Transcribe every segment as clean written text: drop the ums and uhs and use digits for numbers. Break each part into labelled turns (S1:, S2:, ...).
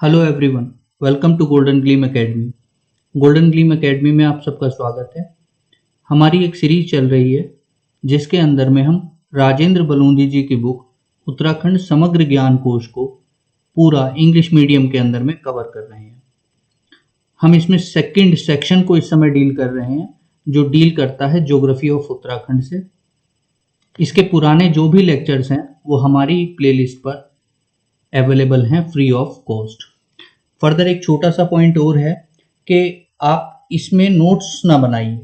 S1: Hello everyone, welcome to golden gleam academy. Golden gleam academy में आप सबका स्वागत है। हमारी एक सीरीज चल रही है जिसके अंदर में हम राजेंद्र बलूंदी जी की बुक उत्तराखंड समग्र ज्ञान कोश को पूरा इंग्लिश मीडियम के अंदर में कवर कर रहे हैं। हम इसमें सेकंड सेक्शन को इस समय डील कर रहे हैं जो डील करता है ज्योग्राफी ऑफ उत्तराखंड से। इसके पुराने जो भी लेक्चर्स हैं वो हमारी प्लेलिस्ट पर अवेलेबल हैं फ्री ऑफ कॉस्ट। फर्दर एक छोटा सा पॉइंट और है कि आप इसमें नोट्स ना बनाइए।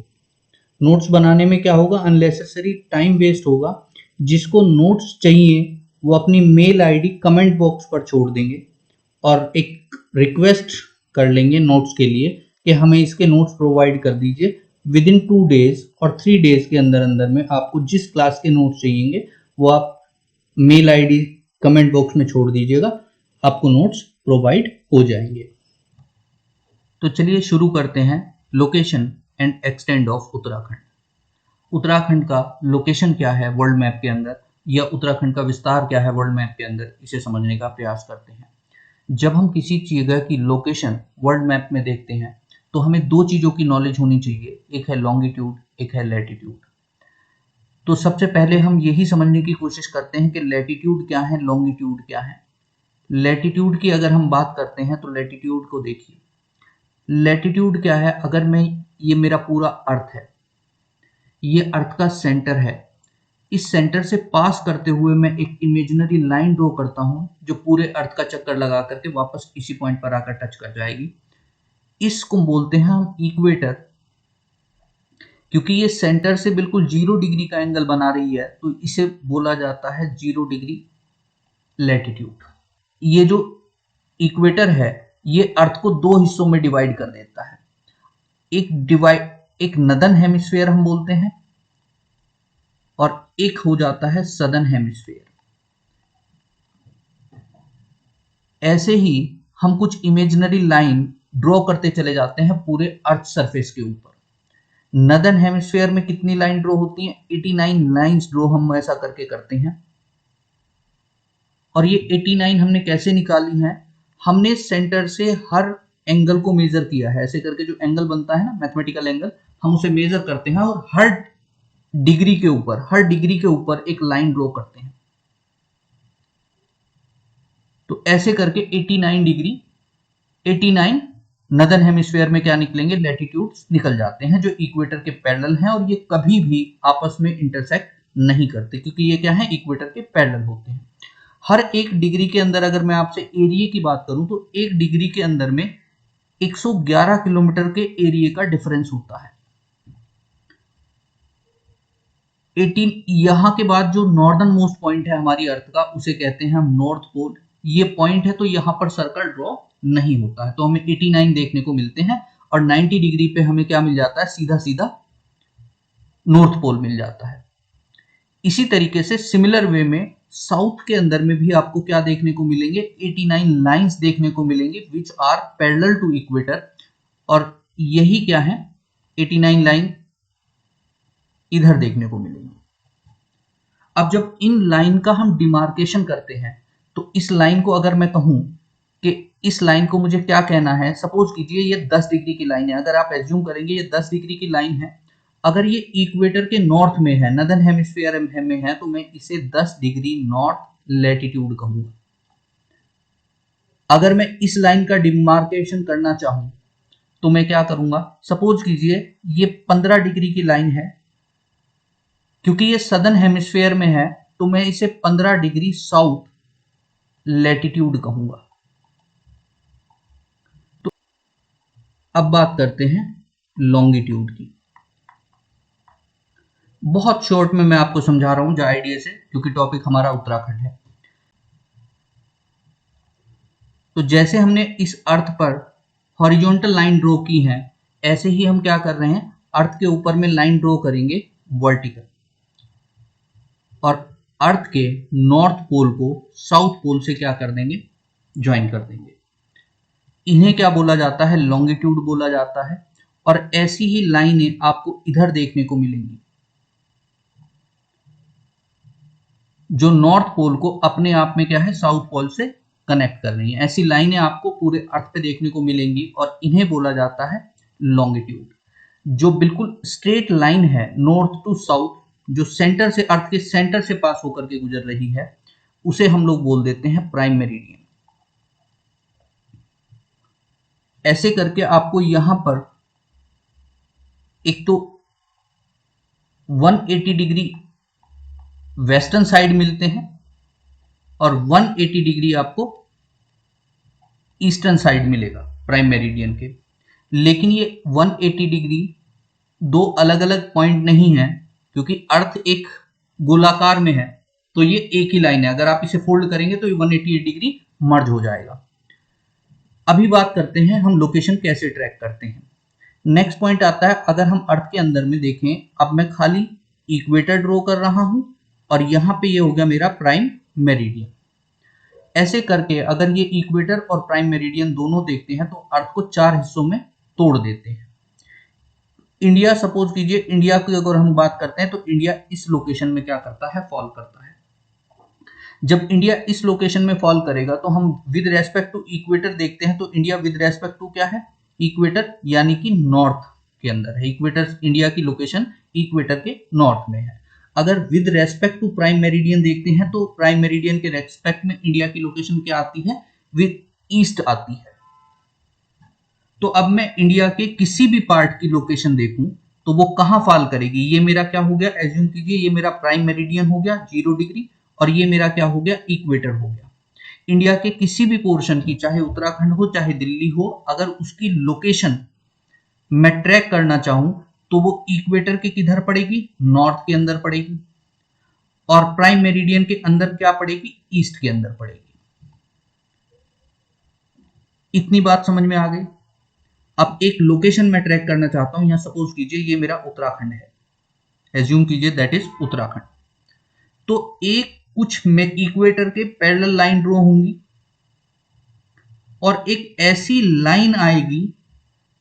S1: नोट्स बनाने में क्या होगा, अननेसेसरी टाइम वेस्ट होगा। जिसको नोट्स चाहिए वो अपनी मेल आईडी कमेंट बॉक्स पर छोड़ देंगे और एक रिक्वेस्ट कर लेंगे नोट्स के लिए कि हमें इसके नोट्स प्रोवाइड कर दीजिए। विद इन 2 डेज और 3 डेज के अंदर अंदर में आपको जिस क्लास के नोट्स चाहिए वो आप मेल आईडी कमेंट बॉक्स में छोड़ दीजिएगा, आपको नोट्स प्रोवाइड हो जाएंगे। तो चलिए शुरू करते हैं। Location and extend of Uttarakhand. Uttarakhand का लोकेशन क्या है वर्ल्ड मैप के अंदर, या उत्तराखंड का विस्तार क्या है वर्ल्ड मैप के अंदर, इसे समझने का प्रयास करते हैं। जब हम किसी जगह की लोकेशन वर्ल्ड मैप में देखते हैं तो हमें 2 चीजों की नॉलेज होनी चाहिए, एक है लॉन्गिट्यूड, एक है लैटिट्यूड। तो सबसे पहले हम यही समझने की कोशिश करते हैं कि लैटिट्यूड क्या है, लॉन्गिट्यूड क्या है। लैटिट्यूड की अगर हम बात करते हैं तो लैटिट्यूड को देखिए। लैटिट्यूड क्या है, अगर मैं ये मेरा पूरा अर्थ है, ये अर्थ का सेंटर है, इस सेंटर से पास करते हुए मैं एक इमेजिनरी लाइन ड्रॉ करता हूं जो पूरे अर्थ का चक्कर लगा करके वापस इसी पॉइंट पर आकर टच कर जाएगी। इसको बोलते हैं हम इक्वेटर। क्योंकि ये सेंटर से बिल्कुल 0 डिग्री का एंगल बना रही है तो इसे बोला जाता है 0 डिग्री लैटिट्यूड। ये जो इक्वेटर है ये अर्थ को 2 हिस्सों में डिवाइड कर देता है। एक नदर्न हेमिस्फीयर हम बोलते हैं और एक हो जाता है सदर्न हेमिस्फीयर। ऐसे ही हम कुछ इमेजिनरी लाइन ड्रॉ करते चले जाते हैं पूरे अर्थ सरफेस के ऊपर। नदर्न हेमिस्फीयर में कितनी लाइन ड्रॉ होती हैं, 89 लाइंस ड्रॉ हम ऐसा करके करते हैं। और ये 89 हमने कैसे निकाली है, हमने सेंटर से हर एंगल को मेजर किया है। ऐसे करके जो एंगल बनता है ना मैथमेटिकल एंगल, हम उसे मेजर करते हैं और हर डिग्री के ऊपर एक लाइन ड्रॉ करते हैं। तो ऐसे करके 89 डिग्री 89 नदर्न हेमिस्फीयर में क्या निकलेंगे, लैटिट्यूड्स निकल जाते हैं जो इक्वेटर के पैरेलल हैं और ये कभी भी आपस में इंटरसेक्ट नहीं करते क्योंकि ये क्या है, इक्वेटर के पैरेलल होते हैं। हर एक डिग्री के अंदर अगर मैं आपसे एरिया की बात करूं तो एक डिग्री के अंदर में 111 किलोमीटर के एरिया का डिफरेंस होता है। 18 यहां के बाद जो नॉर्दर्न मोस्ट पॉइंट है हमारी अर्थ का उसे कहते हैं हम नॉर्थ पोल। ये पॉइंट है तो यहां पर सर्कल ड्रॉ नहीं होता है, तो हमें 89 देखने को मिलते हैं और 90 डिग्री पे हमें क्या मिल जाता है, सीधा सीधा नॉर्थ पोल मिल जाता है। इसी तरीके से सिमिलर वे में साउथ के अंदर में भी आपको क्या देखने को मिलेंगे, 89 लाइंस देखने को मिलेंगे which are parallel to equator. और यही क्या है, 89 लाइन इधर देखने को मिलेंगे। अब जब इन लाइन का हम डिमार्केशन करते हैं तो इस लाइन को अगर मैं कहूं कि इस लाइन को मुझे क्या कहना है, सपोज कीजिए ये 10 डिग्री की लाइन है। अगर आप एज्यूम करेंगे ये 10 डिग्री की लाइन है, अगर ये इक्वेटर के नॉर्थ में है, नदर्न हेमिस्फीयर में है, तो मैं इसे 10 डिग्री नॉर्थ लैटिट्यूड कहूंगा। अगर मैं इस लाइन का डिमार्केशन करना चाहूं तो मैं क्या करूंगा, सपोज कीजिए ये 15 डिग्री की लाइन है, क्योंकि ये सदर्न हेमिस्फीयर में है तो मैं इसे 15 डिग्री साउथ लैटिट्यूड कहूंगा। तो अब बात करते हैं लॉन्गिट्यूड की। बहुत शॉर्ट में मैं आपको समझा रहा हूं जो आइडिया से, क्योंकि टॉपिक हमारा उत्तराखंड है। तो जैसे हमने इस अर्थ पर हॉरिजॉन्टल लाइन ड्रॉ की है, ऐसे ही हम क्या कर रहे हैं, अर्थ के ऊपर में लाइन ड्रॉ करेंगे वर्टिकल, और अर्थ के नॉर्थ पोल को साउथ पोल से क्या कर देंगे, ज्वाइन कर देंगे। इन्हें क्या बोला जाता है, लॉन्गिट्यूड बोला जाता है। और ऐसी ही लाइनें आपको इधर देखने को मिलेंगी जो नॉर्थ पोल को अपने आप में क्या है, साउथ पोल से कनेक्ट कर रही हैं। ऐसी लाइनें आपको पूरे अर्थ पे देखने को मिलेंगी और इन्हें बोला जाता है लॉन्गिट्यूड। जो बिल्कुल स्ट्रेट लाइन है नॉर्थ टू साउथ, जो सेंटर से, अर्थ के सेंटर से पास होकर के गुजर रही है, उसे हम लोग बोल देते हैं प्राइम मेरिडियन। ऐसे करके आपको यहां पर एक तो 180 डिग्री वेस्टर्न साइड मिलते हैं और 180 डिग्री आपको ईस्टर्न साइड मिलेगा प्राइम मेरिडियन के। लेकिन ये 180 डिग्री दो अलग अलग पॉइंट नहीं है, क्योंकि अर्थ एक गोलाकार में है, तो ये एक ही लाइन है। अगर आप इसे फोल्ड करेंगे तो ये 180 डिग्री मर्ज हो जाएगा। अभी बात करते हैं हम लोकेशन कैसे ट्रैक करते हैं। नेक्स्ट पॉइंट आता है, अगर हम अर्थ के अंदर में देखें, अब मैं खाली इक्वेटर ड्रॉ कर रहा हूं और यहां पे ये हो गया मेरा प्राइम मेरिडियन। ऐसे करके अगर ये इक्वेटर और प्राइम मेरिडियन दोनों देखते हैं तो अर्थ को 4 हिस्सों में तोड़ देते हैं। इंडिया, सपोज कीजिए इंडिया की अगर हम बात करते हैं तो इंडिया इस लोकेशन में क्या करता है, फॉल करता है। जब इंडिया इस लोकेशन में फॉल करेगा तो हम विद रेस्पेक्ट टू इक्वेटर देखते हैं, तो इंडिया विद रेस्पेक्ट टू क्या है, इक्वेटर, यानी कि नॉर्थ के अंदर है। इक्वेटर, इंडिया की लोकेशन इक्वेटर के नॉर्थ में है। अगर with respect to prime meridian देखते हैं तो प्राइम मेरिडियन के रेस्पेक्ट में इंडिया की लोकेशन क्या आती है, विद ईस्ट आती है। तो अब मैं इंडिया के किसी भी पार्ट की लोकेशन देखूं तो वो कहां फॉल करेगी। ये मेरा क्या हो गया, एज्यूम कीजिए ये मेरा प्राइम मेरिडियन हो गया 0 डिग्री, और ये मेरा क्या हो गया, इक्वेटर हो गया। इंडिया के किसी भी पोर्शन की, चाहे उत्तराखंड हो चाहे दिल्ली हो, अगर उसकी लोकेशन मैं ट्रैक करना चाहूं तो वो इक्वेटर के किधर पड़ेगी, नॉर्थ के अंदर पड़ेगी, और प्राइम मेरिडियन के अंदर क्या पड़ेगी, ईस्ट के अंदर पड़ेगी। इतनी बात समझ में आ गई। अब एक लोकेशन मैं ट्रैक करना चाहता हूं, यहां सपोज कीजिए ये मेरा उत्तराखंड है, एज्यूम कीजिए दैट इज उत्तराखंड। तो एक कुछ में इक्वेटर के पैरेलल लाइन ड्रॉ होंगी और एक ऐसी लाइन आएगी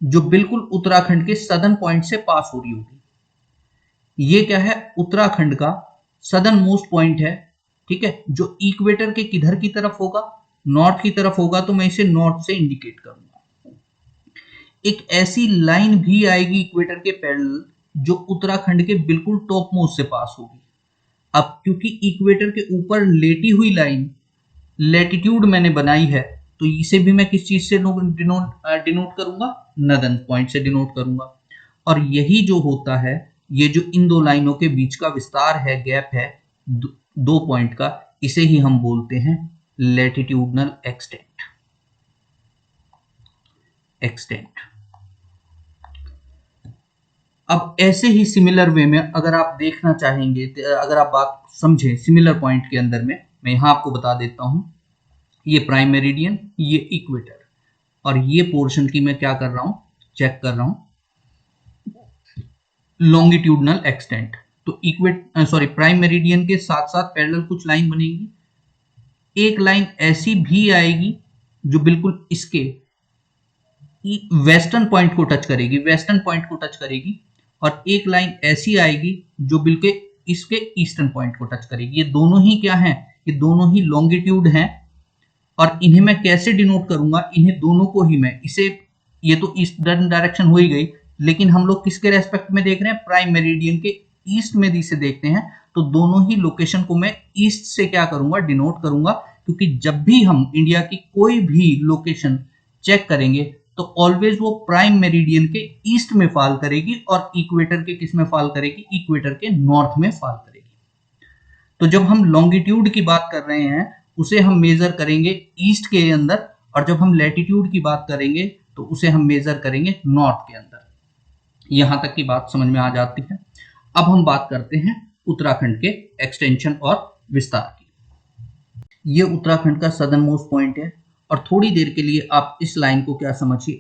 S1: जो बिल्कुल उत्तराखंड के सदर्न पॉइंट से पास हो रही होगी। ये क्या है, उत्तराखंड का सदर्न मोस्ट पॉइंट है, ठीक है, जो इक्वेटर के किधर की तरफ होगा, नॉर्थ की तरफ होगा, तो मैं इसे नॉर्थ से इंडिकेट करूंगा। एक ऐसी लाइन भी आएगी इक्वेटर के पैरेलल जो उत्तराखंड के बिल्कुल टॉप मोस्ट से पास होगी। अब क्योंकि इक्वेटर के ऊपर लेटी हुई लाइन लैटिट्यूड मैंने बनाई है, तो इसे भी मैं किस चीज से डिनोट करूंगा, नदर्न पॉइंट से डिनोट करूंगा। और यही जो होता है, ये जो इन दो लाइनों के बीच का विस्तार है, गैप है दो पॉइंट का, इसे ही हम बोलते हैं लैटिट्यूडनल एक्सटेंट। अब ऐसे ही सिमिलर वे में अगर आप देखना चाहेंगे, अगर आप बात समझें सिमिलर पॉइंट के अंदर में, मैं यहां आपको बता देता हूं, ये प्राइम मेरिडियन, ये इक्वेटर, और ये पोर्शन की मैं क्या कर रहा हूं, चेक कर रहा हूं लॉन्गिट्यूडनल एक्सटेंट। तो प्राइम मेरिडियन के साथ साथ पैरेलल कुछ लाइन बनेगी। एक लाइन ऐसी भी आएगी जो बिल्कुल इसके वेस्टर्न पॉइंट को टच करेगी, और एक लाइन ऐसी आएगी जो बिल्कुल इसके ईस्टर्न पॉइंट को टच करेगी। ये दोनों ही क्या हैं, ये दोनों ही लॉन्गिट्यूड हैं। और इन्हें मैं कैसे डिनोट करूंगा, इन्हें दोनों को ही मैं इसे, ये तो ईस्टर्न डायरेक्शन हो ही गई, लेकिन हम लोग किसके रेस्पेक्ट में देख रहे हैं, प्राइम मेरिडियन के ईस्ट में इसे देखते हैं, तो दोनों ही लोकेशन को मैं ईस्ट से क्या करूंगा, डिनोट करूंगा। क्योंकि जब भी हम इंडिया की कोई भी लोकेशन चेक करेंगे तो ऑलवेज वो प्राइम मेरिडियन के ईस्ट में फॉल करेगी और इक्वेटर के किस में फॉल करेगी, इक्वेटर के नॉर्थ में फॉल करेगी। तो जब हम लॉन्गिट्यूड की बात कर रहे हैं उसे हम मेजर करेंगे ईस्ट के अंदर, और जब हम लैटिट्यूड की बात करेंगे तो उसे हम मेजर करेंगे नॉर्थ के अंदर। यहां तक की बात समझ में आ जाती है। अब हम बात करते हैं उत्तराखंड के एक्सटेंशन और विस्तार की। ये उत्तराखंड का सदर्न मोस्ट पॉइंट है, और थोड़ी देर के लिए आप इस लाइन को क्या समझिए,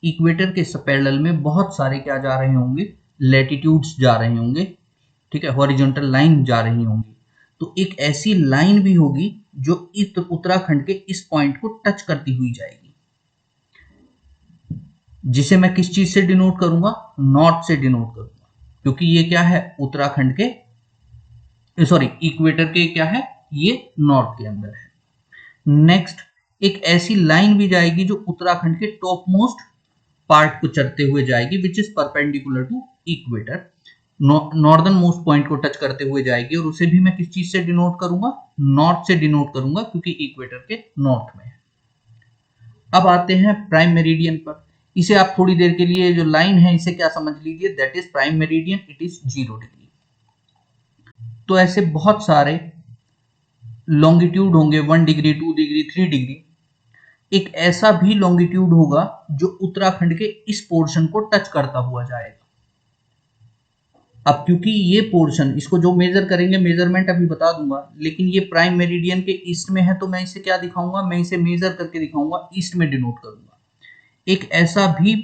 S1: इक्वेटर के पैरेलल में बहुत सारे क्या जा रहे होंगे, लैटिट्यूड्स जा रहे होंगे, ठीक है, हॉरिजॉन्टल लाइन जा रही होंगी। तो एक ऐसी लाइन भी होगी जो इस उत्तराखंड के इस पॉइंट को टच करती हुई जाएगी, जिसे मैं किस चीज से डिनोट करूंगा, नॉर्थ से डिनोट करूंगा, क्योंकि ये क्या है, उत्तराखंड के इक्वेटर के क्या है, ये नॉर्थ के अंदर है। नेक्स्ट एक ऐसी लाइन भी जाएगी जो उत्तराखंड के टॉप मोस्ट पार्ट को चढ़ते हुए जाएगी, which is perpendicular to equator, northern most point को टच करते हुए जाएगी, और उसे भी मैं किस चीज से डिनोट करूंगा, नॉर्थ से डिनोट करूंगा, क्योंकि इक्वेटर के नॉर्थ में है। अब आते हैं प्राइम मेरिडियन पर। इसे आप थोड़ी देर के लिए जो लाइन है इसे क्या समझ लीजिए, that is prime meridian, it is 0 degree. तो ऐसे बहुत सारे लॉन्गिट्यूड होंगे, 1 डिग्री, 2 डिग्री, 3 डिग्री। एक ऐसा भी लॉन्गिट्यूड होगा जो उत्तराखंड के इस पोर्शन को टच करता हुआ जाएगा। अब क्योंकि ये पोर्शन, इसको जो मेजर करेंगे, मेजरमेंट अभी बता दूंगा, लेकिन ये प्राइम मेरिडियन के ईस्ट में है, तो मैं इसे क्या दिखाऊंगा, मैं इसे मेजर करके दिखाऊंगा, ईस्ट में डिनोट करूंगा। एक ऐसा भी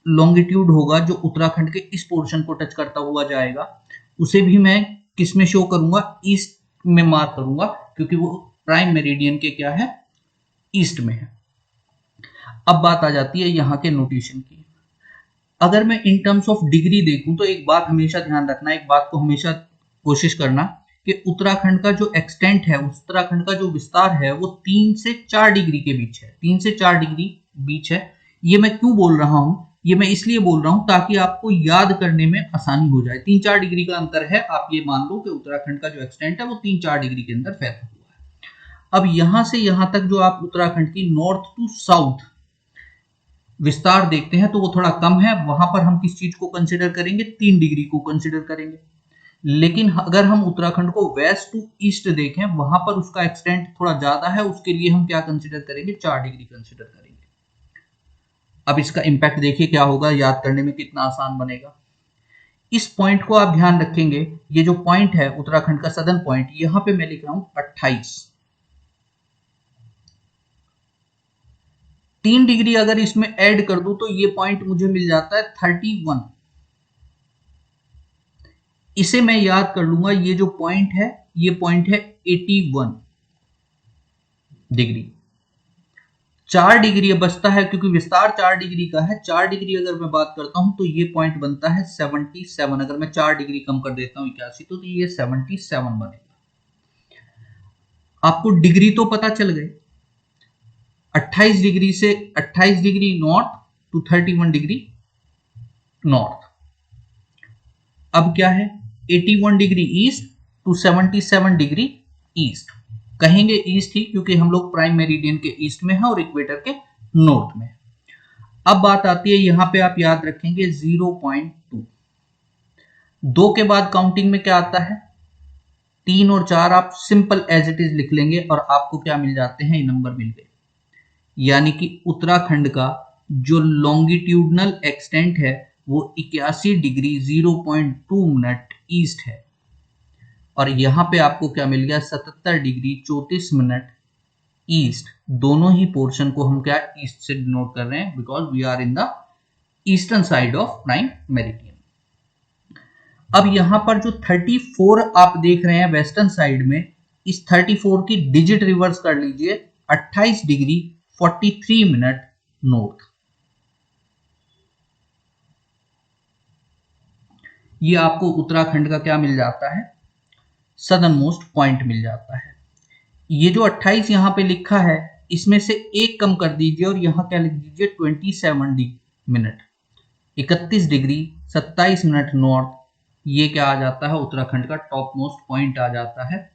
S1: लॉन्गिट्यूड होगा जो उत्तराखंड के इस पोर्शन को टच करता हुआ जाएगा, उसे भी मैं किस में शो करूंगा, ईस्ट में मार्क करूंगा, क्योंकि वो प्राइम मेरिडियन के क्या है, ईस्ट में है। अब बात आ जाती है यहाँ के नोटेशन की। अगर मैं इन टर्म्स ऑफ डिग्री देखूं तो एक बात हमेशा ध्यान रखना, एक बात को हमेशा कोशिश करना कि उत्तराखंड का जो एक्सटेंट है, उत्तराखंड का जो विस्तार है, वो 3 से 4 डिग्री के बीच है, 3 से 4 डिग्री बीच है। ये मैं क्यों बोल रहा हूं, ये मैं इसलिए बोल रहा हूं ताकि आपको याद करने में आसानी हो जाए। 3-4 डिग्री का अंतर है, आप ये मान लो कि उत्तराखंड का जो एक्सटेंट है वो 3-4 डिग्री के अंदर फैला हुआ है। अब यहां से यहां तक जो आप उत्तराखंड की नॉर्थ टू साउथ विस्तार देखते हैं तो वो थोड़ा कम है, वहां पर हम किस चीज को कंसिडर करेंगे, 3 डिग्री को कंसिडर करेंगे। लेकिन अगर हम उत्तराखंड को वेस्ट टू ईस्ट देखें, वहां पर उसका एक्सटेंट थोड़ा ज्यादा है, उसके लिए हम क्या कंसिडर करेंगे, 4 डिग्री कंसिडर करेंगे। अब इसका इंपैक्ट देखिए क्या होगा, याद करने में कितना आसान बनेगा। इस पॉइंट को आप ध्यान रखेंगे, ये जो पॉइंट है उत्तराखंड का सदर्न पॉइंट, यहां पे मैं लिख रहा हूं 28। 3 डिग्री अगर इसमें ऐड कर दूं तो ये पॉइंट मुझे मिल जाता है 31। इसे मैं याद कर लूंगा, ये जो पॉइंट है, ये पॉइंट है 81 डिग्री। 4 डिग्री बचता है, क्योंकि विस्तार 4 डिग्री का है। 4 डिग्री अगर मैं बात करता हूं तो ये पॉइंट बनता है 77। अगर मैं 4 डिग्री कम कर देता हूं 81, तो ये 77 बनेगा। आपको डिग्री तो पता चल गए, 28 डिग्री से 28 degree north to 31 degree north. अब क्या है, 81 degree east to 77 degree east. कहेंगे ईस्ट ही क्योंकि हम लोग प्राइम मेरिडियन के ईस्ट में है और इक्वेटर के नॉर्थ में। अब बात आती है, यहां पे आप याद रखेंगे 0.2। 2 के बाद काउंटिंग में क्या आता है, 3 और 4 आप सिंपल एज इट इज लिख लेंगे और आपको क्या मिल जाते हैं, ये नंबर मिल गए। यानी कि उत्तराखंड का जो लॉन्गिट्यूडनल एक्सटेंट है वो 81 डिग्री 0.2 मिनट ईस्ट है, और यहां पे आपको क्या मिल गया, 77 डिग्री 34 मिनट ईस्ट। दोनों ही पोर्शन को हम क्या ईस्ट से डिनोट कर रहे हैं, because we are in the eastern side of prime meridian. अब यहां पर जो 34 आप देख रहे हैं वेस्टर्न साइड में, इस 34 की डिजिट रिवर्स कर लीजिए, 28 डिग्री 43 मिनट नॉर्थ। ये आपको उत्तराखंड का क्या मिल जाता है, सदर्न मोस्ट पॉइंट मिल जाता है। ये जो 28 यहां पे लिखा है, इसमें से एक कम कर दीजिए और यहां क्या लिख दीजिए, 27 मिनट, 31 डिग्री 27 मिनट नॉर्थ। ये क्या आ जाता है, उत्तराखंड का टॉप मोस्ट पॉइंट आ जाता है।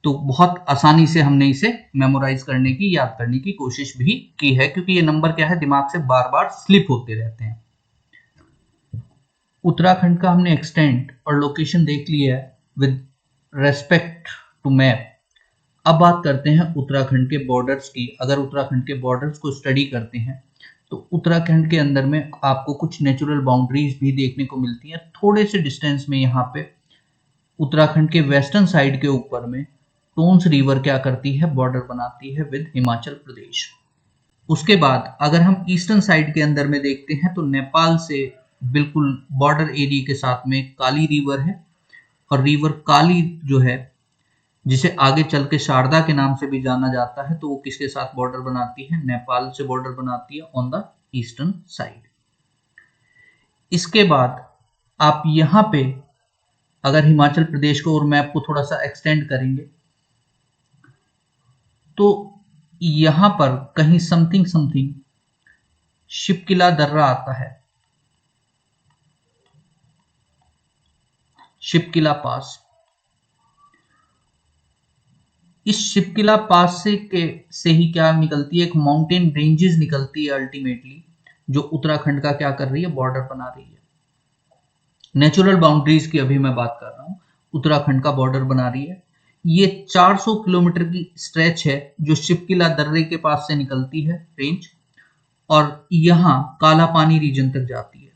S1: तो बहुत आसानी से हमने इसे मेमोराइज करने की, याद करने की कोशिश भी की है, क्योंकि ये नंबर क्या है, दिमाग से बार बार स्लिप होते रहते हैं। उत्तराखंड का हमने एक्सटेंट और लोकेशन देख लिया है विद रेस्पेक्ट टू मैप। अब बात करते हैं उत्तराखंड के बॉर्डर्स की। अगर उत्तराखंड के बॉर्डर्स को स्टडी करते हैं तो उत्तराखंड के अंदर में आपको कुछ नेचुरल बाउंड्रीज भी देखने को मिलती हैं। थोड़े से डिस्टेंस में यहाँ पे उत्तराखंड के वेस्टर्न साइड के ऊपर में टोन्स रिवर क्या करती है, बॉर्डर बनाती है विद हिमाचल प्रदेश। उसके बाद अगर हम ईस्टर्न साइड के अंदर में देखते हैं तो नेपाल से बिल्कुल बॉर्डर एरिया के साथ में काली रिवर है, और रिवर काली जो है, जिसे आगे चल के शारदा के नाम से भी जाना जाता है, तो वो किसके साथ बॉर्डर बनाती है, नेपाल से बॉर्डर बनाती है ऑन द ईस्टर्न साइड। इसके बाद आप यहां पे अगर हिमाचल प्रदेश को और मैप को थोड़ा सा एक्सटेंड करेंगे तो यहां पर कहीं समथिंग समथिंग शिपकिला दर्रा आता है, शिपकिला पास। इस शिपकिला पास से ही क्या निकलती है, एक माउंटेन रेंजेस निकलती है अल्टीमेटली, जो उत्तराखंड का क्या कर रही है, बॉर्डर बना रही है। नेचुरल बाउंड्रीज की अभी मैं बात कर रहा हूं, उत्तराखंड का बॉर्डर बना रही है। ये 400 किलोमीटर की स्ट्रेच है जो शिपकिला दर्रे के पास से निकलती है रेंज, और यहां काला पानी रीजन तक जाती है।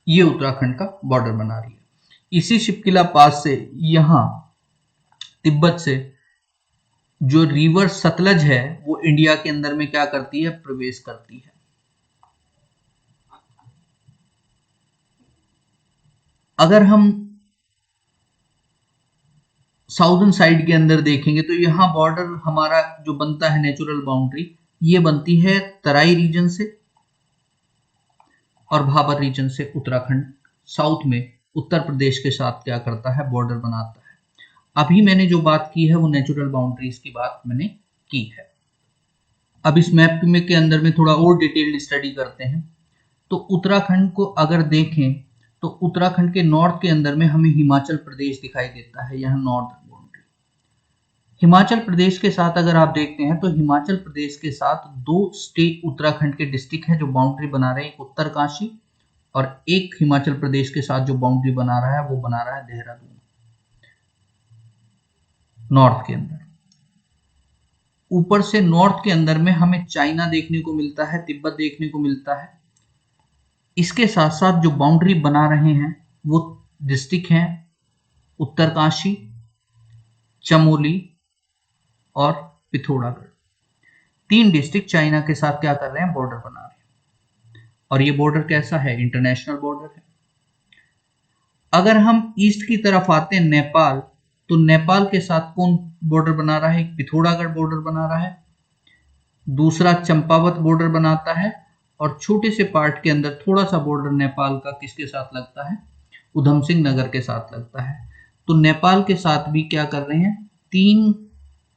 S1: ये उत्तराखंड का बॉर्डर बना रही है। इसी शिपकिला पास से यहां तिब्बत से जो रिवर सतलज है वो इंडिया के अंदर में क्या करती है, प्रवेश करती है। अगर हम साउदर्न साइड के अंदर देखेंगे तो यहां बॉर्डर हमारा जो बनता है नेचुरल बाउंड्री, ये बनती है तराई रीजन से और भाबर रीजन से। उत्तराखंड साउथ में उत्तर प्रदेश के साथ क्या करता है, बॉर्डर बनाता है। अभी मैंने जो बात की है वो नेचुरल बाउंड्रीज की बात मैंने की है। अब इस मैप में के अंदर में थोड़ा और डिटेल्ड स्टडी करते हैं। तो उत्तराखंड को अगर देखें तो उत्तराखंड के नॉर्थ के अंदर में हमें हिमाचल प्रदेश दिखाई देता है, यह नॉर्थ बाउंड्री। हिमाचल प्रदेश के साथ अगर आप देखते हैं तो हिमाचल प्रदेश के साथ दो स्टेट उत्तराखंड के डिस्ट्रिक्ट है जो बाउंड्री बना रहे हैं, एक उत्तरकाशी, और एक हिमाचल प्रदेश के साथ जो बाउंड्री बना रहा है वो बना रहा है देहरादून, नॉर्थ के अंदर। ऊपर से नॉर्थ के अंदर में हमें चाइना देखने को मिलता है, तिब्बत देखने को मिलता है। इसके साथ साथ जो बाउंड्री बना रहे हैं वो डिस्ट्रिक्ट हैं उत्तरकाशी, चमोली और पिथौरागढ़। तीन डिस्ट्रिक्ट चाइना के साथ क्या कर रहे हैं, बॉर्डर बना रहे हैं। और ये बॉर्डर कैसा है, इंटरनेशनल बॉर्डर है। अगर हम ईस्ट की तरफ आते हैं नेपाल, तो नेपाल के साथ कौन बॉर्डर बना रहा है, एक पिथौरागढ़ बॉर्डर बना रहा है, दूसरा चंपावत बॉर्डर बनाता है, और छोटे से पार्ट के अंदर थोड़ा सा बॉर्डर नेपाल का किसके साथ लगता है, उधम सिंह नगर के साथ लगता है। तो नेपाल के साथ भी क्या कर रहे हैं, तीन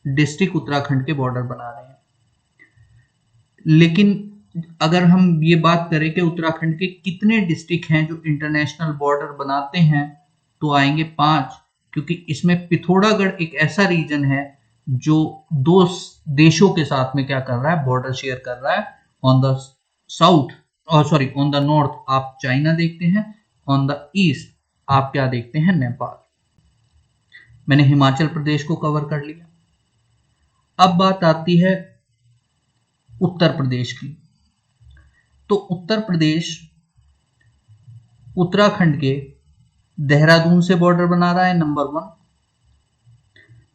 S1: डिस्ट्रिक्ट उत्तराखंड के बॉर्डर बना रहे हैं। लेकिन अगर हम ये बात करें कि उत्तराखंड के कितने डिस्ट्रिक्ट हैं जो इंटरनेशनल बॉर्डर बनाते हैं, तो आएंगे 5, क्योंकि इसमें पिथौरागढ़ एक ऐसा रीजन है जो दो देशों के साथ में क्या कर रहा है, बॉर्डर शेयर कर रहा है। On the south on the north आप चाइना देखते हैं, ऑन द ईस्ट आप क्या देखते हैं, नेपाल। मैंने हिमाचल प्रदेश को कवर कर लिया। अब बात आती है उत्तर प्रदेश की। तो उत्तर प्रदेश उत्तराखंड के देहरादून से बॉर्डर बना रहा है, नंबर 1।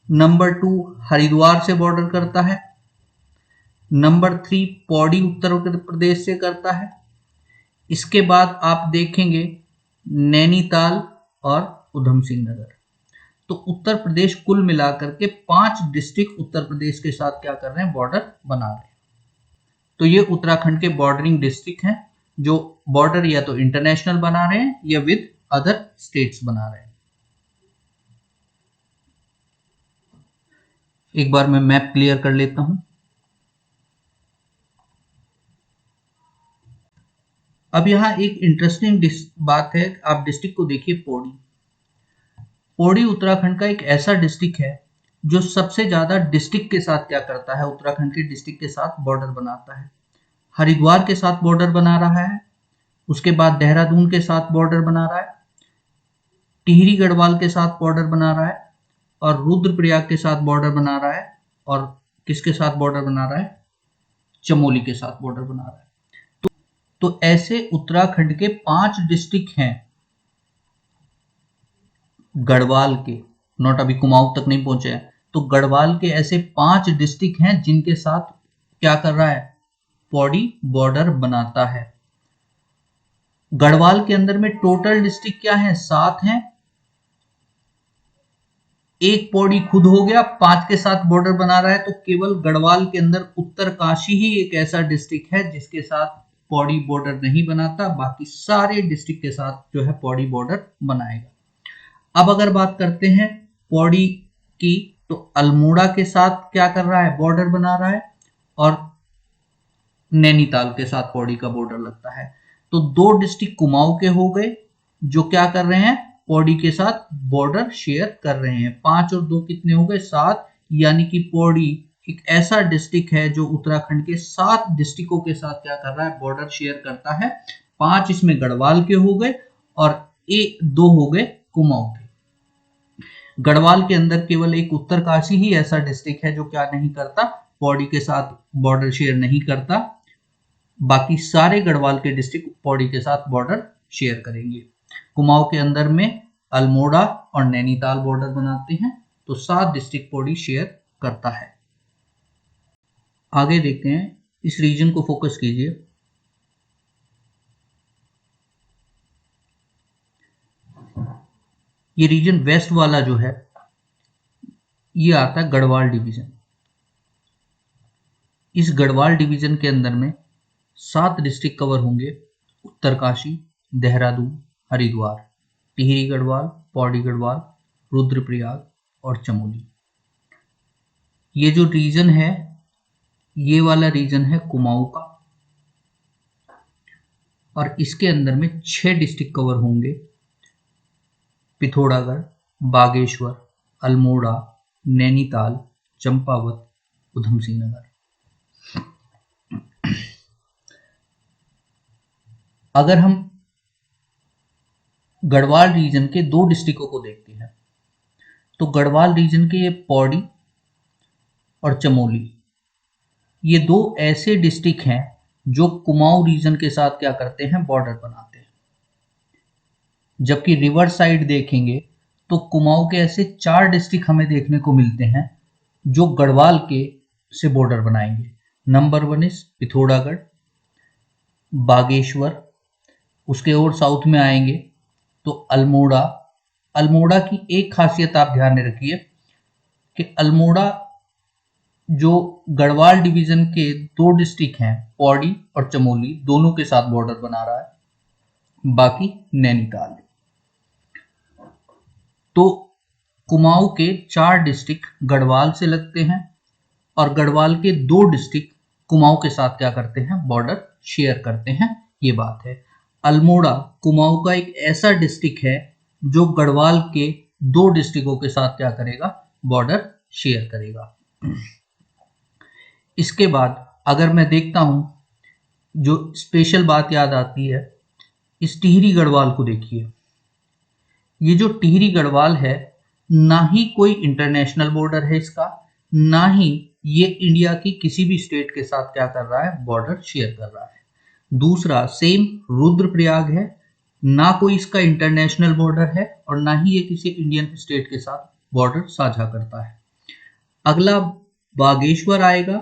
S1: नंबर 2 हरिद्वार से बॉर्डर करता है। नंबर 3 पौड़ी उत्तर प्रदेश से करता है। इसके बाद आप देखेंगे नैनीताल और उधम सिंह नगर। तो उत्तर प्रदेश कुल मिलाकर के 5 डिस्ट्रिक्ट उत्तर प्रदेश के साथ क्या कर रहे हैं, बॉर्डर बना रहे हैं। तो ये उत्तराखंड के बॉर्डरिंग डिस्ट्रिक्ट हैं जो बॉर्डर या तो इंटरनेशनल बना रहे हैं या विद अदर स्टेट्स बना रहे हैं। एक बार मैं मैप क्लियर कर लेता हूं। अब यहां एक इंटरेस्टिंग बात है, आप डिस्ट्रिक्ट को देखिए, पौड़ी। पौड़ी उत्तराखंड का एक ऐसा डिस्ट्रिक्ट है जो सबसे ज्यादा डिस्ट्रिक्ट के साथ क्या करता है, उत्तराखंड के डिस्ट्रिक्ट के साथ बॉर्डर बनाता है। हरिद्वार के साथ बॉर्डर बना रहा है, उसके बाद देहरादून के साथ बॉर्डर बना रहा है, टिहरी गढ़वाल के साथ बॉर्डर बना रहा है, और रुद्रप्रयाग के साथ बॉर्डर बना रहा है, और किसके साथ बॉर्डर बना रहा है, चमोली के साथ बॉर्डर बना रहा है। तो ऐसे उत्तराखंड के 5 डिस्ट्रिक्ट हैं, गढ़वाल के, नॉट अभी कुमाऊं तक नहीं पहुंचे हैं, तो गढ़वाल के ऐसे 5 डिस्ट्रिक्ट हैं जिनके साथ क्या कर रहा है, पौड़ी बॉर्डर बनाता है। गढ़वाल के अंदर में टोटल डिस्ट्रिक्ट क्या है, 7 हैं। एक पौड़ी खुद हो गया, 5 के साथ बॉर्डर बना रहा है। तो केवल गढ़वाल के अंदर उत्तरकाशी ही एक ऐसा डिस्ट्रिक्ट है जिसके साथ पौड़ी बॉर्डर नहीं बनाता, बाकी सारे डिस्ट्रिक्ट के साथ जो है पौड़ी बॉर्डर बनाएगा। अब अगर बात करते हैं पौड़ी की, तो अल्मोड़ा के साथ क्या कर रहा है, बॉर्डर बना रहा है, और नैनीताल के साथ पौड़ी का बॉर्डर लगता है। तो दो डिस्ट्रिक्ट कुमाऊं के हो गए जो क्या कर रहे हैं, पौड़ी के साथ बॉर्डर शेयर कर रहे हैं। 5 और 2 कितने हो गए, 7, यानी कि पौड़ी एक ऐसा डिस्ट्रिक्ट है जो उत्तराखंड के 7 डिस्ट्रिक्टों के साथ क्या कर रहा है, बॉर्डर शेयर करता है। 5 इसमें गढ़वाल के हो गए और 2 हो गए कुमाऊं के। गढ़वाल के अंदर केवल एक उत्तरकाशी ही ऐसा डिस्ट्रिक्ट है जो क्या नहीं करता, पौड़ी के साथ बॉर्डर शेयर नहीं करता। बाकी सारे गढ़वाल के डिस्ट्रिक्ट पौड़ी के साथ बॉर्डर शेयर करेंगे। कुमाऊं के अंदर में अल्मोड़ा और नैनीताल बॉर्डर बनाते हैं, तो 7 डिस्ट्रिक्ट पौड़ी शेयर करता है। आगे देखते हैं, इस रीजन को फोकस कीजिए। ये रीजन वेस्ट वाला जो है, ये आता है गढ़वाल डिवीजन। इस गढ़वाल डिवीजन के अंदर में 7 डिस्ट्रिक्ट कवर होंगे, उत्तरकाशी, देहरादून, हरिद्वार, टिहरी गढ़वाल, पौड़ी गढ़वाल, रुद्रप्रयाग और चमोली। ये जो रीजन है, ये वाला रीजन है कुमाऊं का, और इसके अंदर में 6 डिस्ट्रिक्ट कवर होंगे, पिथौरागढ़, बागेश्वर, अल्मोड़ा, नैनीताल, चंपावत, उधम सिंह नगर। अगर हम गढ़वाल रीजन के 2 डिस्ट्रिक्टों को देखते हैं, तो गढ़वाल रीजन के ये पौड़ी और चमोली, ये 2 ऐसे डिस्ट्रिक्ट हैं जो कुमाऊं रीजन के साथ क्या करते हैं, बॉर्डर बनाते हैं। जबकि रिवर साइड देखेंगे तो कुमाऊं के ऐसे 4 डिस्ट्रिक्ट हमें देखने को मिलते हैं जो गढ़वाल के से बॉर्डर बनाएंगे। नंबर 1 इज पिथौरागढ़, बागेश्वर, उसके और साउथ में आएंगे तो अल्मोड़ा। अल्मोड़ा की एक खासियत आप ध्यान में रखिए कि अल्मोड़ा जो गढ़वाल डिवीजन के 2 डिस्ट्रिक्ट हैं, पौड़ी और चमोली, दोनों के साथ बॉर्डर बना रहा है। बाकी नैनीताल। तो कुमाऊं के 4 डिस्ट्रिक्ट गढ़वाल से लगते हैं और गढ़वाल के 2 डिस्ट्रिक्ट कुमाऊं के साथ क्या करते हैं, बॉर्डर शेयर करते हैं। ये बात है। अल्मोड़ा कुमाऊं का एक ऐसा डिस्ट्रिक्ट है जो गढ़वाल के 2 डिस्ट्रिक्टों के साथ क्या करेगा, बॉर्डर शेयर करेगा। इसके बाद अगर मैं देखता हूं, जो स्पेशल बात याद आती है, इस टिहरी गढ़वाल को देखिए। ये जो टिहरी गढ़वाल है, ना ही कोई इंटरनेशनल बॉर्डर है इसका, ना ही ये इंडिया की किसी भी स्टेट के साथ क्या कर रहा है, बॉर्डर शेयर कर रहा है। दूसरा, सेम रुद्रप्रयाग है, ना कोई इसका इंटरनेशनल बॉर्डर है और ना ही ये किसी इंडियन स्टेट के साथ बॉर्डर साझा करता है। अगला बागेश्वर आएगा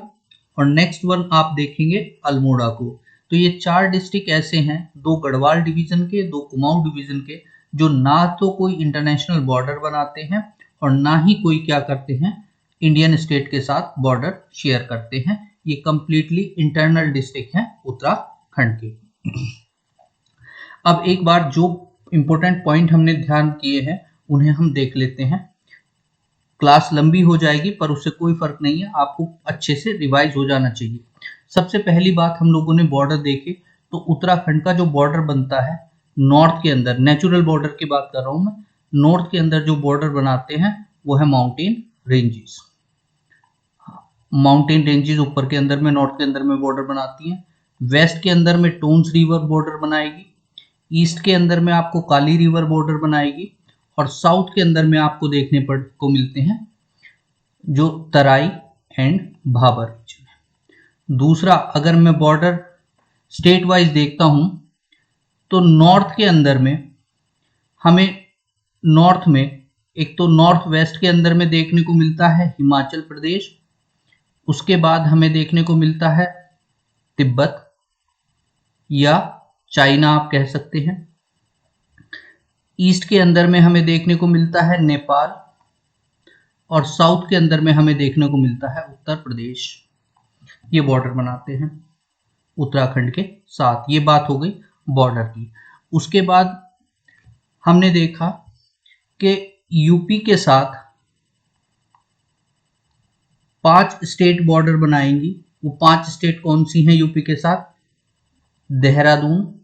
S1: और नेक्स्ट वन आप देखेंगे अल्मोड़ा को। तो ये 4 डिस्ट्रिक्ट ऐसे हैं, 2 गढ़वाल डिवीजन के, 2 कुमाऊं डिवीजन के, जो ना तो कोई इंटरनेशनल बॉर्डर बनाते हैं और ना ही कोई क्या करते हैं, इंडियन स्टेट के साथ बॉर्डर शेयर करते हैं। ये कंप्लीटली इंटरनल डिस्ट्रिक्ट हैं उत्तराखंड के। अब एक बार जो इंपॉर्टेंट पॉइंट हमने ध्यान किए हैं उन्हें हम देख लेते हैं। क्लास लंबी हो जाएगी पर उससे कोई फर्क नहीं है, आपको अच्छे से रिवाइज हो जाना चाहिए। सबसे पहली बात, हम लोगों ने बॉर्डर देखे तो उत्तराखंड का जो बॉर्डर बनता है नॉर्थ के अंदर, नेचुरल बॉर्डर की बात कर रहा हूं मैं, नॉर्थ के अंदर जो बॉर्डर बनाते हैं वो है माउंटेन रेंजेस। माउंटेन रेंजेस ऊपर के अंदर में, नॉर्थ के अंदर में बॉर्डर बनाती हैं। वेस्ट के अंदर में टोन्स रिवर बॉर्डर बनाएगी, ईस्ट के अंदर में आपको काली रिवर बॉर्डर बनाएगी, और साउथ के अंदर में आपको देखने को मिलते हैं जो तराई एंड भाबर रीजन। दूसरा, अगर मैं बॉर्डर स्टेट वाइज देखता हूं तो नॉर्थ के अंदर में हमें, नॉर्थ में एक तो नॉर्थ वेस्ट के अंदर में देखने को मिलता है हिमाचल प्रदेश, उसके बाद हमें देखने को मिलता है तिब्बत या चाइना आप कह सकते हैं। ईस्ट के अंदर में हमें देखने को मिलता है नेपाल, और साउथ के अंदर में हमें देखने को मिलता है उत्तर प्रदेश। ये बॉर्डर बनाते हैं। उत्तराखंड के साथ। ये बात हो गई बॉर्डर की। उसके बाद हमने देखा कि यूपी के साथ 5 स्टेट बॉर्डर बनाएंगी। वो 5 स्टेट कौन सी हैं यूपी के साथ? देहरादून,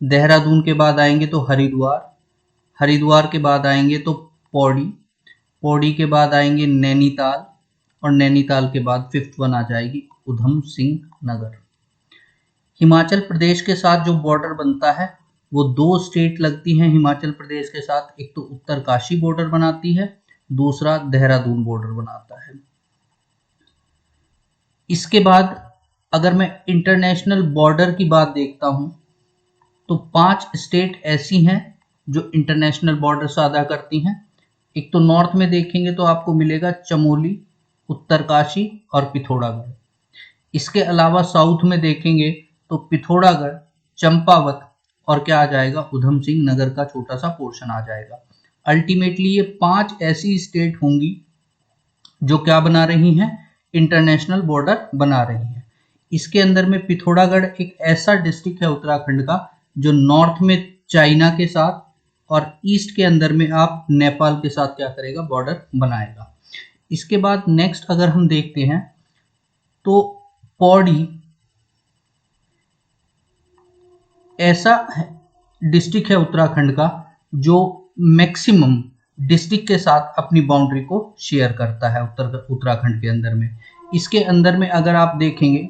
S1: देहरादून के बाद आएंगे तो हरिद्वार, हरिद्वार के बाद आएंगे तो पौड़ी, पौड़ी के बाद आएंगे नैनीताल, और नैनीताल के बाद 5th वन आ जाएगी उधम सिंह नगर। हिमाचल प्रदेश के साथ जो बॉर्डर बनता है वो 2 स्टेट लगती हैं हिमाचल प्रदेश के साथ। एक तो उत्तरकाशी बॉर्डर बनाती है, दूसरा देहरादून बॉर्डर बनाता है। इसके बाद अगर मैं इंटरनेशनल बॉर्डर की बात देखता हूं तो 5 स्टेट ऐसी हैं जो इंटरनेशनल बॉर्डर से अदा करती हैं। एक तो नॉर्थ में देखेंगे तो आपको मिलेगा चमोली, उत्तरकाशी और पिथौरागढ़। इसके अलावा साउथ में देखेंगे तो पिथौरागढ़, चंपावत और क्या आ जाएगा, उधम सिंह नगर का छोटा सा पोर्शन आ जाएगा। अल्टीमेटली ये 5 ऐसी स्टेट होंगी जो क्या बना रही हैं, इंटरनेशनल बॉर्डर बना रही हैं। इसके अंदर में पिथौरागढ़ एक ऐसा डिस्ट्रिक्ट है उत्तराखंड का जो नॉर्थ में चाइना के साथ और ईस्ट के अंदर में आप नेपाल के साथ क्या करेगा, बॉर्डर बनाएगा। इसके बाद नेक्स्ट अगर हम देखते हैं तो पौड़ी ऐसा डिस्ट्रिक्ट है उत्तराखंड का जो मैक्सिमम डिस्ट्रिक्ट के साथ अपनी बाउंड्री को शेयर करता है उत्तराखंड के अंदर में। इसके अंदर में अगर आप देखेंगे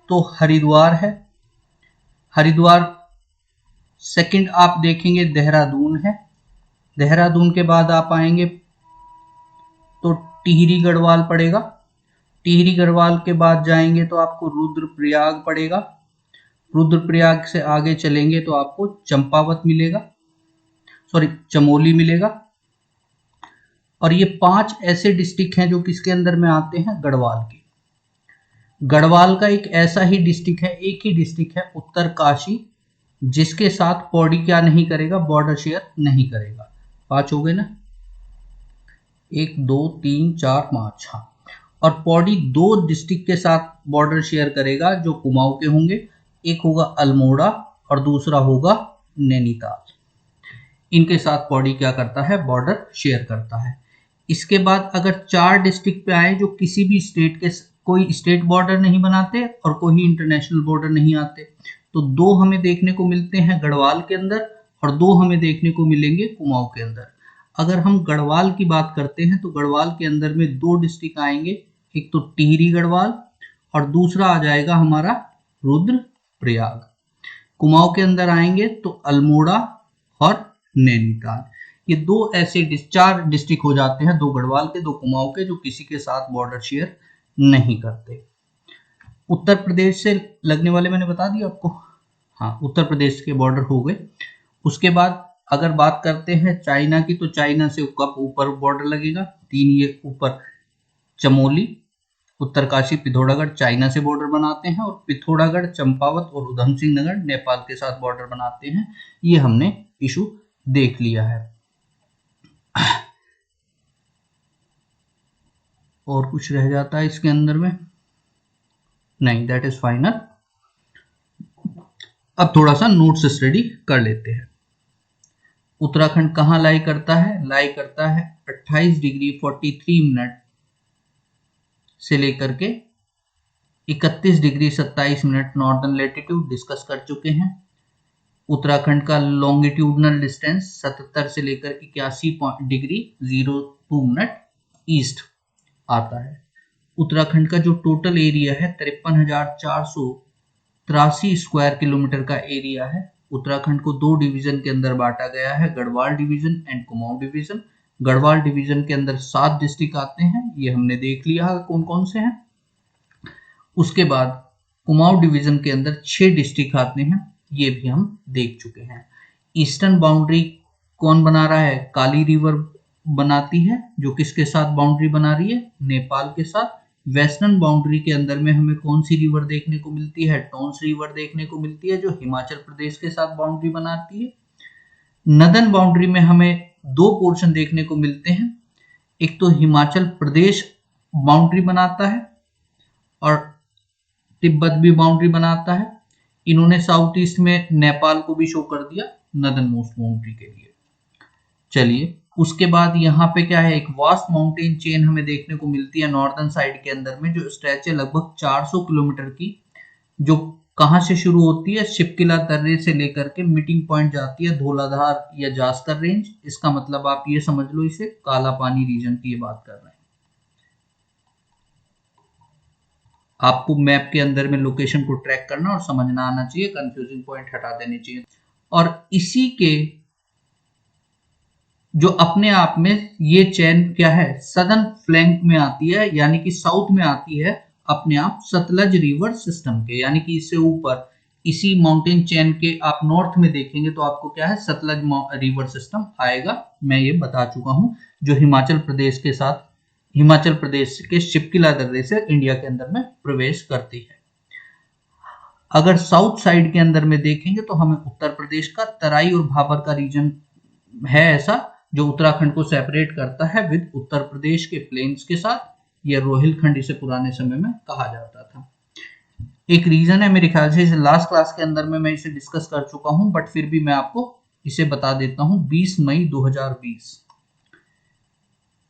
S1: तो हरिद्वार है, हरिद्वार सेकंड आप देखेंगे देहरादून है, देहरादून के बाद आप आएंगे तो टिहरी गढ़वाल पड़ेगा, टिहरी गढ़वाल के बाद जाएंगे तो आपको रुद्रप्रयाग पड़ेगा, रुद्रप्रयाग से आगे चलेंगे तो आपको चंपावत मिलेगा, चमोली मिलेगा। और ये 5 ऐसे डिस्ट्रिक्ट हैं जो किसके अंदर में आते हैं, गढ़वाल के। गढ़वाल का एक ऐसा ही डिस्ट्रिक्ट है, एक ही डिस्ट्रिक्ट है उत्तरकाशी, जिसके साथ पौड़ी क्या नहीं करेगा, बॉर्डर शेयर नहीं करेगा। 5 हो गए ना, 1 2 3 4 5। हाँ, और पौड़ी 2 डिस्ट्रिक्ट के साथ बॉर्डर शेयर करेगा जो कुमाऊं के होंगे। एक होगा अल्मोड़ा और दूसरा होगा नैनीताल। इनके साथ पौड़ी क्या करता है, बॉर्डर शेयर करता है। इसके बाद अगर 4 डिस्ट्रिक्ट पे आए जो किसी भी स्टेट के कोई स्टेट बॉर्डर नहीं बनाते और कोई इंटरनेशनल बॉर्डर नहीं आते, तो 2 हमें देखने को मिलते हैं गढ़वाल के अंदर और 2 हमें देखने को मिलेंगे कुमाऊं के अंदर। अगर हम गढ़वाल की बात करते हैं तो गढ़वाल के अंदर में 2 डिस्ट्रिक्ट आएंगे, एक तो टिहरी गढ़वाल और दूसरा आ जाएगा हमारा रुद्रप्रयाग। कुमाऊं के अंदर आएंगे तो अल्मोड़ा और नैनीताल। ये 2 ऐसे 4 डिस्ट्रिक्ट हो जाते हैं, 2 गढ़वाल के 2 कुमाऊं के, जो किसी के साथ बॉर्डर शेयर नहीं करते। उत्तर प्रदेश से लगने वाले मैंने बता दिया आपको। हाँ, उत्तर प्रदेश के बॉर्डर हो गए। उसके बाद अगर बात करते हैं चाइना की, तो चाइना से कब ऊपर बॉर्डर लगेगा, 3 ये ऊपर चमोली, उत्तरकाशी, पिथौरागढ़ चाइना से बॉर्डर बनाते हैं और पिथौरागढ़, चंपावत और उधम सिंह नगर नेपाल के साथ बॉर्डर बनाते हैं। ये हमने इशू देख लिया है। और कुछ रह जाता है इसके अंदर में? नहीं, दैट इज फाइनल। अब थोड़ा सा नोट्स स्टडी कर लेते हैं। उत्तराखंड कहाँ लाई करता है? लाई करता है 28 डिग्री 43 मिनट से लेकर के 31 degree 27 minute northern latitude discuss कर चुके हैं। उत्तराखंड का लॉन्गिट्यूडनल डिस्टेंस 77 से लेकर 81 डिग्री 02 मिनट ईस्ट आता है। उत्तराखंड का जो टोटल एरिया है 53,483 स्क्वायर किलोमीटर का एरिया है। उत्तराखंड को 2 डिवीजन के अंदर बांटा गया है, Garhwal division and Kumaon division. Garhwal division के अंदर 7 डिस्ट्रिक्ट आते हैं, ये हमने देख लिया कौन कौन से हैं। उसके बाद कुमाऊं डिवीजन के अंदर 6 डिस्ट्रिक्ट आते हैं, ये भी हम देख चुके हैं। ईस्टर्न बाउंड्री कौन बना रहा है? काली रिवर बनाती है, जो किसके साथ बाउंड्री बना रही है? नेपाल के साथ। वेस्टर्न बाउंड्री के अंदर में हमें कौन सी रिवर देखने को मिलती है? टोंस रिवर देखने को मिलती है, जो हिमाचल प्रदेश के साथ बाउंड्री बनाती है। नदर्न बाउंड्री में हमें 2 पोर्शन देखने को मिलते हैं, एक तो हिमाचल प्रदेश बाउंड्री बनाता है और तिब्बत भी बाउंड्री बनाता है। इन्होंने साउथ ईस्ट में नेपाल को भी शो कर दिया नॉर्दर्न मोस्ट बाउंड्री के लिए। चलिए उसके बाद यहाँ पे क्या है, एक वास्ट माउंटेन चेन हमें देखने को मिलती है नॉर्दर्न साइड के अंदर में, जो स्ट्रेच है लगभग 400 किलोमीटर की, जो कहां से शुरू होती है, शिपकिला दर्रे से लेकर के मीटिंग पॉइंट जाती है धौलाधार या जास्कर रेंज। इसका मतलब आप ये समझ लो इसे काला पानी रीजन की बात कर रहे हैं। आपको मैप के अंदर में लोकेशन को ट्रैक करना और समझना आना चाहिए, कंफ्यूजिंग पॉइंट हटा देने चाहिए। और इसी के जो अपने आप में ये चेन क्या है, सदर्न फ्लैंक में आती है, यानी कि साउथ में आती है अपने आप सतलज रिवर सिस्टम के, यानी कि इससे ऊपर इसी माउंटेन चेन के आप नॉर्थ में देखेंगे तो आपको क्या है, सतलज रिवर सिस्टम आएगा। मैं ये बता चुका हूं, जो हिमाचल प्रदेश के साथ, हिमाचल प्रदेश के शिपकिला दर्रे से इंडिया के अंदर में प्रवेश करती है। अगर साउथ साइड के अंदर में देखेंगे तो हमें उत्तर प्रदेश का तराई और भाबर का रीजन है ऐसा, जो उत्तराखंड को सेपरेट करता है विद उत्तर प्रदेश के प्लेन्स के साथ। यह रोहिलखंड इसे पुराने समय में कहा जाता था। एक रीजन है, मेरे ख्याल से इसे लास्ट क्लास के अंदर में मैं इसे डिस्कस कर चुका हूं, बट फिर भी मैं आपको इसे बता देता हूं। 20 मई 2020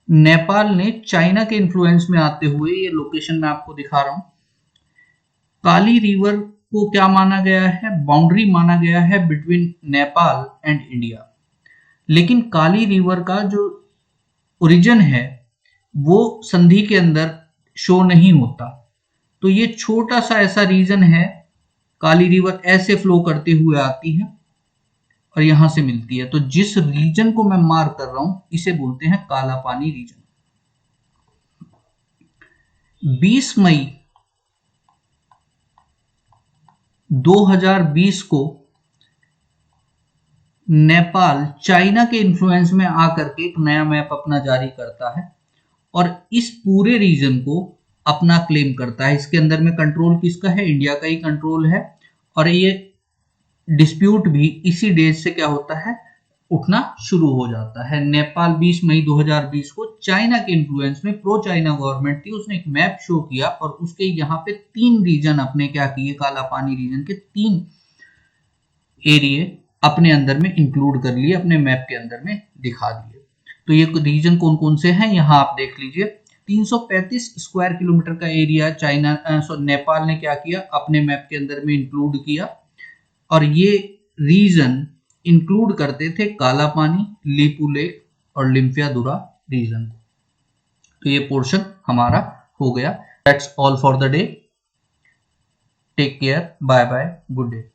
S1: नेपाल ने चाइना के इन्फ्लुएंस में आते हुए, ये लोकेशन मैं आपको दिखा रहा हूं, काली रिवर को क्या माना गया है, बाउंड्री माना गया है बिटवीन नेपाल एंड इंडिया। लेकिन काली रिवर का जो ओरिजिन है वो संधि के अंदर शो नहीं होता। तो ये छोटा सा ऐसा रीजन है, काली रिवर ऐसे फ्लो करते हुए आती है और यहां से मिलती है। तो जिस रीजन को मैं मार्क कर रहा हूं इसे बोलते हैं काला पानी रीजन। 20 मई 2020 को नेपाल चाइना के इन्फ्लुएंस में आकर के एक नया मैप अपना जारी करता है और इस पूरे रीजन को अपना क्लेम करता है। इसके अंदर में कंट्रोल किसका है, इंडिया का ही कंट्रोल है। और ये डिस्प्यूट भी इसी डेट से क्या होता है, उठना शुरू हो जाता है। नेपाल 20 मई 2020 को चाइना के इन्फ्लुएंस में, प्रो चाइना गवर्नमेंट थी, उसने एक मैप शो किया और उसके यहाँ पे 3 रीजन अपने क्या किए, काला पानी रीजन के 3 एरिया अपने अंदर में इंक्लूड कर लिए, अपने मैप के अंदर में दिखा दिए। तो ये रीजन कौन कौन से हैं यहाँ आप देख लीजिए। 335 स्क्वायर किलोमीटर का एरिया चाइना नेपाल ने क्या किया, अपने मैप के अंदर में इंक्लूड किया और ये रीजन इंक्लूड करते थे काला पानी, लीपू लेक और लिम्फियादुरा रीजन को। तो ये पोर्शन हमारा हो गया। That's all for the day. Take care, bye bye, good day.